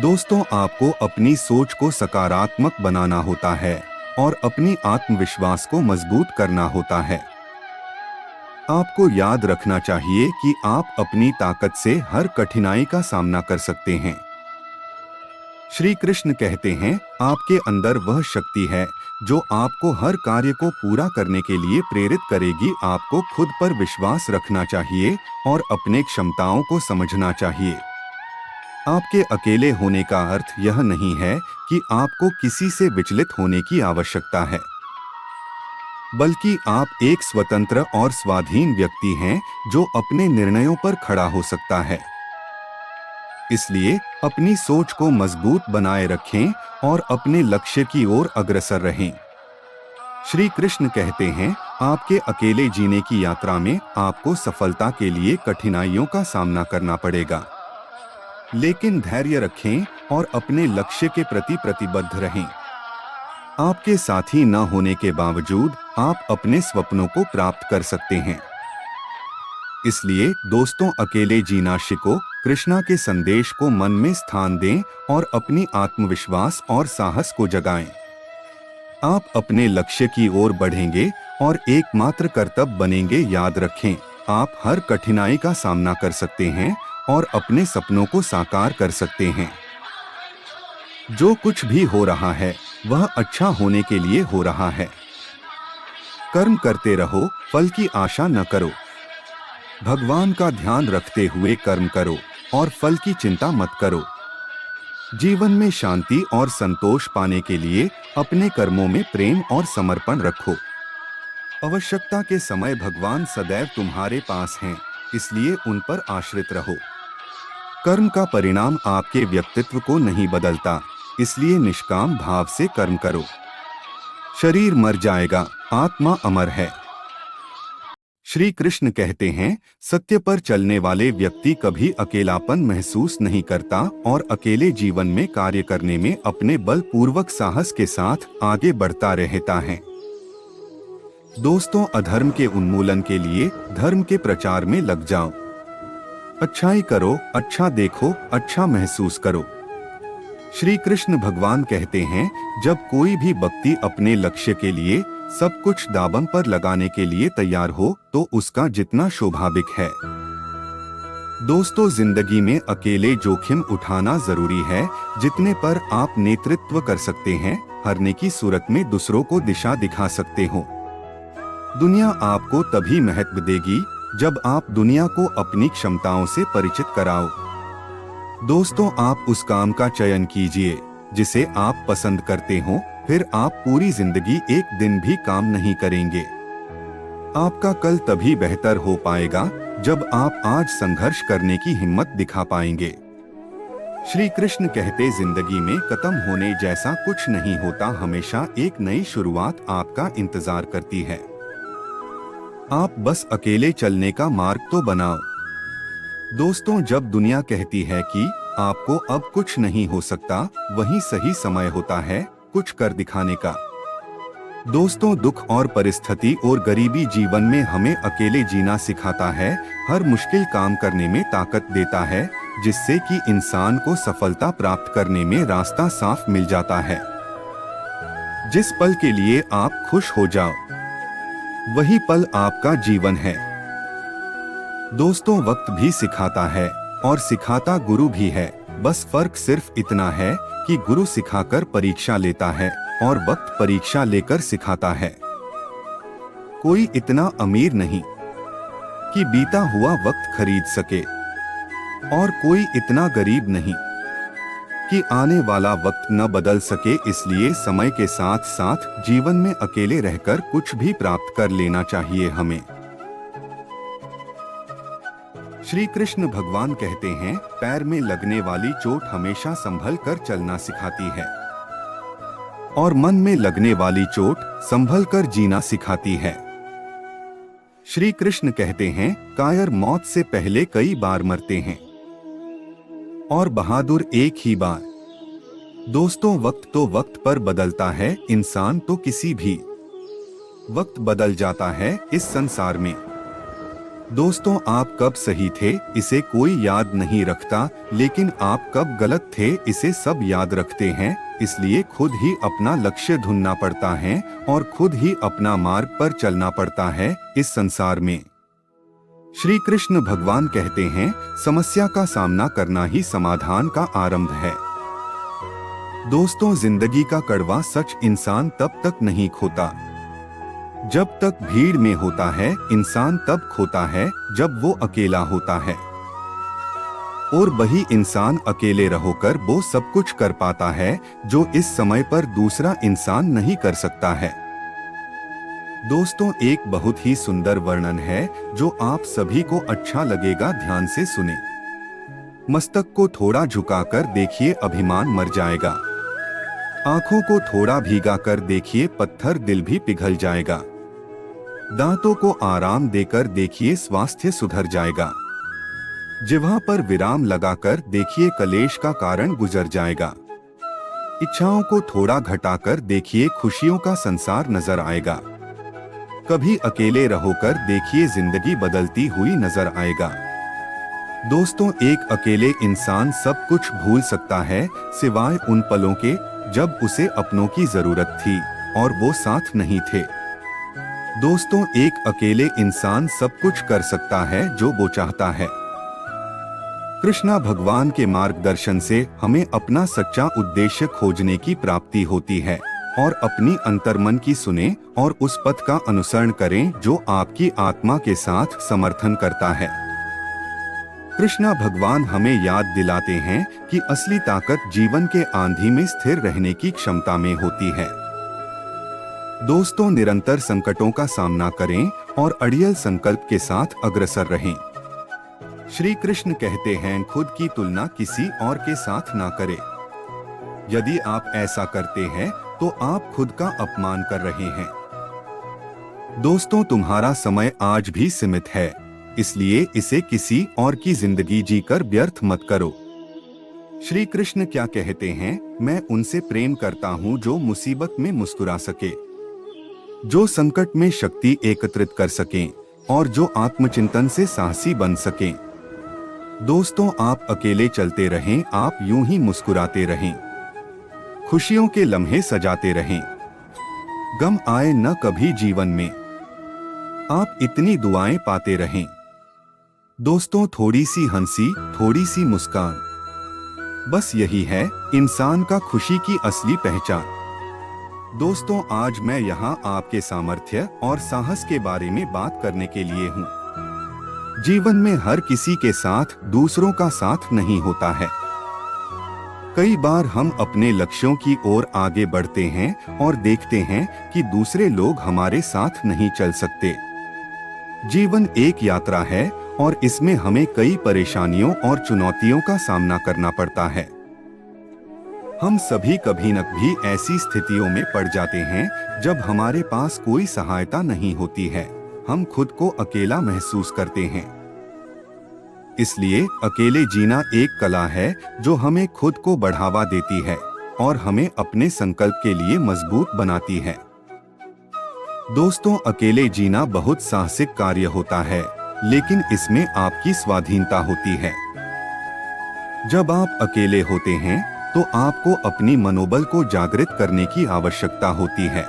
दोस्तों, आपको अपनी सोच को सकारात्मक बनाना होता है और अपनी आत्मविश्वास को मजबूत करना होता है। आपको याद रखना चाहिए कि आप अपनी ताकत से हर कठिनाई का सामना कर सकते हैं। श्री कृष्ण कहते हैं, आपके अंदर वह शक्ति है जो आपको हर कार्य को पूरा करने के लिए प्रेरित करेगी। आपको खुद पर विश्वास रखना चाहिए और अपने क्षमताओं को समझना चाहिए। आपके अकेले होने का अर्थ यह नहीं है कि आपको किसी से विचलित होने की आवश्यकता है, बल्कि आप एक स्वतंत्र और स्वाधीन व्यक्ति हैं जो अपने निर्णयों पर खड़ा हो सकता है। इसलिए अपनी सोच को मजबूत बनाए रखें और अपने लक्ष्य की ओर अग्रसर रहें। श्री कृष्ण कहते हैं, आपके अकेले जीने की यात्रा में आपको सफलता के लिए कठिनाइयों का सामना करना पड़ेगा, लेकिन धैर्य रखें और अपने लक्ष्य के प्रति प्रतिबद्ध रहें। आपके साथी न होने के बावजूद आप अपने सपनों को प्राप्त कर सकते हैं। इसलिए दोस्तों, अकेले जीना सीखो, कृष्णा के संदेश को मन में स्थान दें और अपनी आत्मविश्वास और साहस को जगाएं। आप अपने लक्ष्य की ओर बढ़ेंगे और एकमात्र कर्तव्य बनेंगे। याद रखें, आप हर कठिनाई का सामना कर सकते हैं और अपने सपनों को साकार कर सकते हैं। जो कुछ भी हो रहा है वह अच्छा होने के लिए हो रहा है। कर्म करते रहो, फल की आशा न करो। भगवान का ध्यान रखते हुए कर्म करो और फल की चिंता मत करो। जीवन में शांति और संतोष पाने के लिए अपने कर्मों में प्रेम और समर्पण रखो। आवश्यकता के समय भगवान सदैव तुम्हारे पास हैं, इसलिए उन पर आश्रित रहो। कर्म का परिणाम आपके व्यक्तित्व को नहीं बदलता, इसलिए निष्काम भाव से कर्म करो। शरीर मर जाएगा, आत्मा अमर है। श्री कृष्ण कहते हैं, सत्य पर चलने वाले व्यक्ति कभी अकेलापन महसूस नहीं करता और अकेले जीवन में कार्य करने में अपने बलपूर्वक साहस के साथ आगे बढ़ता रहता है। दोस्तों, अधर्म के उन्मूलन के लिए धर्म के प्रचार में लग जाओ। अच्छाई करो, अच्छा देखो, अच्छा महसूस करो। श्री कृष्ण भगवान कहते हैं, जब कोई भी व्यक्ति अपने लक्ष्य के लिए सब कुछ दांव पर लगाने के लिए तैयार हो तो उसका जितना स्वाभाविक है। दोस्तों, जिंदगी में अकेले जोखिम उठाना जरूरी है जितने पर आप नेतृत्व कर सकते हैं। हारने की सूरत में दूसरों को दिशा दिखा सकते हो। दुनिया आपको तभी महत्व देगी जब आप दुनिया को अपनी क्षमताओं से परिचित कराओ। दोस्तों, आप उस काम का चयन कीजिए जिसे आप पसंद करते हो, फिर आप पूरी जिंदगी एक दिन भी काम नहीं करेंगे। आपका कल तभी बेहतर हो पाएगा जब आप आज संघर्ष करने की हिम्मत दिखा पाएंगे। श्री कृष्ण कहते, जिंदगी में खत्म होने जैसा कुछ नहीं होता, हमेशा एक नई शुरुआत आपका इंतजार करती है। आप बस अकेले चलने का मार्ग तो बनाओ। दोस्तों, जब दुनिया कहती है कि आपको अब कुछ नहीं हो सकता, वही सही समय होता है कुछ कर दिखाने का। दोस्तों, दुख और परिस्थिति और गरीबी जीवन में हमें अकेले जीना सिखाता है, हर मुश्किल काम करने में ताकत देता है, जिससे कि इंसान को सफलता प्राप्त करने में रास्ता साफ मिल जाता है। जिस पल के लिए आप खुश हो जाओ, वही पल आपका जीवन है। दोस्तों, वक्त भी सिखाता है और सिखाता गुरु भी है। बस फर्क सिर्फ इतना है कि गुरु सिखाकर परीक्षा लेता है और वक्त परीक्षा लेकर सिखाता है। कोई इतना अमीर नहीं कि बीता हुआ वक्त खरीद सके और कोई इतना गरीब नहीं कि आने वाला वक्त न बदल सके। इसलिए समय के साथ साथ जीवन में अकेले रहकर कुछ भी प्राप्त कर लेना चाहिए हमें। श्री कृष्ण भगवान कहते हैं, पैर में लगने वाली चोट हमेशा संभल कर चलना सिखाती है और मन में लगने वाली चोट संभल कर जीना सिखाती है। श्री कृष्ण कहते हैं, कायर मौत से पहले कई बार मरते हैं और बहादुर एक ही बार। दोस्तों, वक्त तो वक्त पर बदलता है, इंसान तो किसी भी वक्त बदल जाता है इस संसार में। दोस्तों, आप कब सही थे इसे कोई याद नहीं रखता, लेकिन आप कब गलत थे इसे सब याद रखते हैं। इसलिए खुद ही अपना लक्ष्य ढूंढना पड़ता है और खुद ही अपना मार्ग पर चलना पड़ता है इस संसार में। श्री कृष्ण भगवान कहते हैं, समस्या का सामना करना ही समाधान का आरंभ है। दोस्तों, जिंदगी का कड़वा सच इंसान तब तक नहीं खोता जब तक भीड़ में होता है। इंसान तब खोता है जब वो अकेला होता है, और वही इंसान अकेले रहकर वो सब कुछ कर पाता है जो इस समय पर दूसरा इंसान नहीं कर सकता है। दोस्तों, एक बहुत ही सुंदर वर्णन है जो आप सभी को अच्छा लगेगा, ध्यान से सुने। मस्तक को थोड़ा झुकाकर देखिए, अभिमान मर जाएगा। आंखों को थोड़ा भीगा कर देखिए, पत्थर दिल भी पिघल जाएगा। दांतों को आराम देकर देखिए, स्वास्थ्य सुधर जाएगा। जिह्वा पर विराम लगाकर देखिए, कलेश का कारण गुजर जाएगा। इच्छाओं को थोड़ा घटाकर देखिए, खुशियों का संसार नजर आएगा। कभी अकेले रहोकर देखिए, जिंदगी बदलती हुई नजर आएगा। दोस्तों, एक अकेले इंसान सब कुछ भूल सकता है सिवाय उन पलों के जब उसे अपनों की जरूरत थी और वो साथ नहीं थे। दोस्तों, एक अकेले इंसान सब कुछ कर सकता है जो वो चाहता है। कृष्णा भगवान के मार्गदर्शन से हमें अपना सच्चा उद्देश्य खोजने की प्राप्ति होती है और अपनी अंतर्मन की सुने और उस पथ का अनुसरण करें जो आपकी आत्मा के साथ समर्थन करता है। कृष्णा भगवान हमें याद दिलाते हैं कि असली ताकत जीवन के आंधी में स्थिर रहने की क्षमता में होती है। दोस्तों, निरंतर संकटों का सामना करें और अड़ियल संकल्प के साथ अग्रसर रहें। श्री कृष्ण कहते हैं, खुद की तुलना किसी और के साथ ना करें। यदि आप ऐसा करते हैं तो आप खुद का अपमान कर रहे हैं। दोस्तों, तुम्हारा समय आज भी सीमित है, इसलिए इसे किसी और की जिंदगी जीकर व्यर्थ मत करो। श्री कृष्ण क्या कहते हैं, मैं उनसे प्रेम करता हूँ जो मुसीबत में मुस्कुरा सके, जो संकट में शक्ति एकत्रित कर सकें और जो आत्मचिंतन से साहसी बन सकें। दोस्तों, आप अकेले चलते रहें, आप यूं ही मुस्कुराते रहें, खुशियों के लम्हे सजाते रहें। गम आए न कभी जीवन में, आप इतनी दुआएं पाते रहें। दोस्तों, थोड़ी सी हंसी, थोड़ी सी मुस्कान, बस यही है इंसान का खुशी की असली पहचान। दोस्तों, आज मैं यहाँ आपके सामर्थ्य और साहस के बारे में बात करने के लिए हूँ। जीवन में हर किसी के साथ दूसरों का साथ नहीं होता है। कई बार हम अपने लक्ष्यों की ओर आगे बढ़ते हैं और देखते हैं कि दूसरे लोग हमारे साथ नहीं चल सकते। जीवन एक यात्रा है और इसमें हमें कई परेशानियों और चुनौतियों का सामना करना पड़ता है। हम सभी कभी न कभी ऐसी स्थितियों में पड़ जाते हैं जब हमारे पास कोई सहायता नहीं होती है। हम खुद को अकेला महसूस करते हैं। इसलिए अकेले जीना एक कला है जो हमें खुद को बढ़ावा देती है और हमें अपने संकल्प के लिए मजबूत बनाती है। दोस्तों, अकेले जीना बहुत साहसिक कार्य होता है, लेकिन इसमें आपकी स्वाधीनता होती है। जब आप अकेले होते हैं तो आपको अपनी मनोबल को जागृत करने की आवश्यकता होती है।